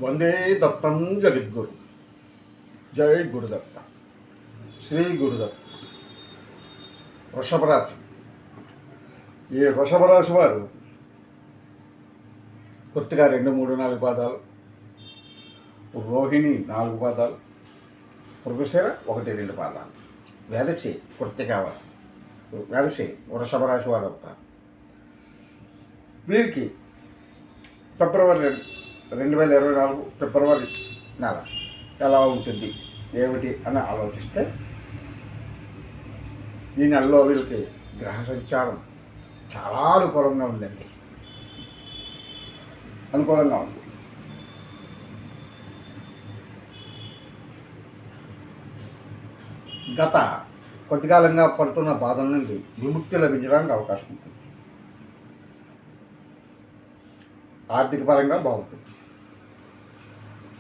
వందే దత్తం జగద్గురు. జై గురుదత్త. శ్రీ గురుదత్త. వృషభ రాశి. ఈ వృషభ రాశి వారు కృత్తిక 2, 3, 4 పాదాలు, రోహిణి 4 పాదాలు, మృగశిర 1, 2 పాదాలు, వెలసి కృత్తిక వారు, వెలసి వృషభ రాశి వారు అవుతారు. వీరికి ఫిబ్రవరి 2024 ఫిబ్రవరి నెల ఎలా ఉంటుంది ఏమిటి అని ఆలోచిస్తే, ఈ నెలలో వీళ్ళకి గ్రహ సంచారం చాలా అనుకూలంగా ఉందండి. అనుకూలంగా ఉంది. గత కొద్దికాలంగా పడుతున్న బాధల నుండి విముక్తి లభించడానికి అవకాశం ఉంటుంది. ఆర్థిక పరంగా బాగుంటుంది.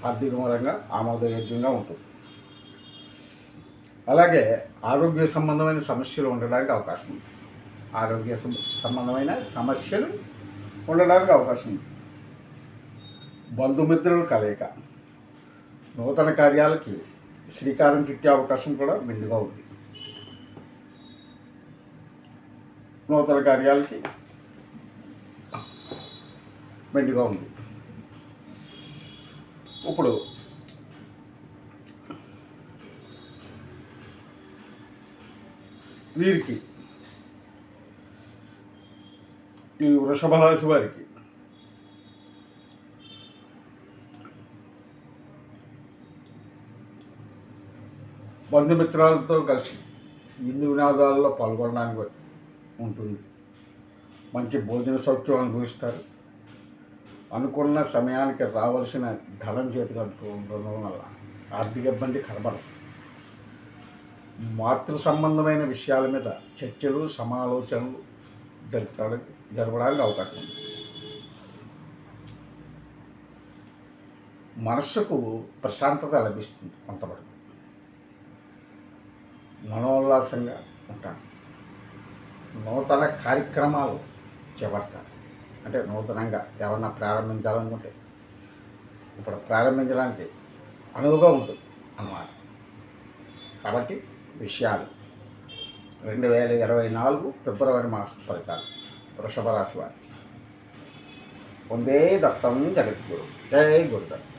ఆర్థిక పరంగా ఆమోదయోగ్యంగా ఉంటుంది. అలాగే ఆరోగ్య సంబంధమైన సమస్యలు ఉండడానికి అవకాశం ఉంది. ఆరోగ్య సంబంధమైన సమస్యలు ఉండడానికి అవకాశం ఉంది. బంధుమిత్రుల కలయిక, నూతన కార్యాలకి శ్రీకారం చుట్టే అవకాశం కూడా మెండుగా ఉంది. నూతన కార్యాలకి మెండుగా ఉంది. ఇప్పుడు వీరికి, ఈ వృషభ రాశి వారికి బంధుమిత్రాలతో కలిసి విందు వినోదాలలో పాల్గొనడానికి ఉంటుంది. మంచి భోజన సౌఖ్యం అనుభవిస్తారు. అనుకున్న సమయానికి రావాల్సిన ధనం చేతికి అంటూ ఉండడం వల్ల ఆర్థిక ఇబ్బంది కనబడదు. మాతృ సంబంధమైన విషయాల మీద చర్చలు, సమాలోచనలు జరపడానికి అవకాశం ఉంది. మనస్సుకు ప్రశాంతత లభిస్తుంది. కొంతవరకు మనోల్లాసంగా ఉంటారు. నూతన కార్యక్రమాలు చేపడతారు. అంటే నూతనంగా ఏమన్నా ప్రారంభించాలనుకుంటే ఇప్పుడు ప్రారంభించడానికి అనువుగా ఉంటుంది అన్నమాట. కాబట్టి విషయాలు 2024 ఫిబ్రవరి మాస ఫలితాలు వృషభ రాశి వారికి. వందే దత్తం జగద్గురు. జై గురుదత్త.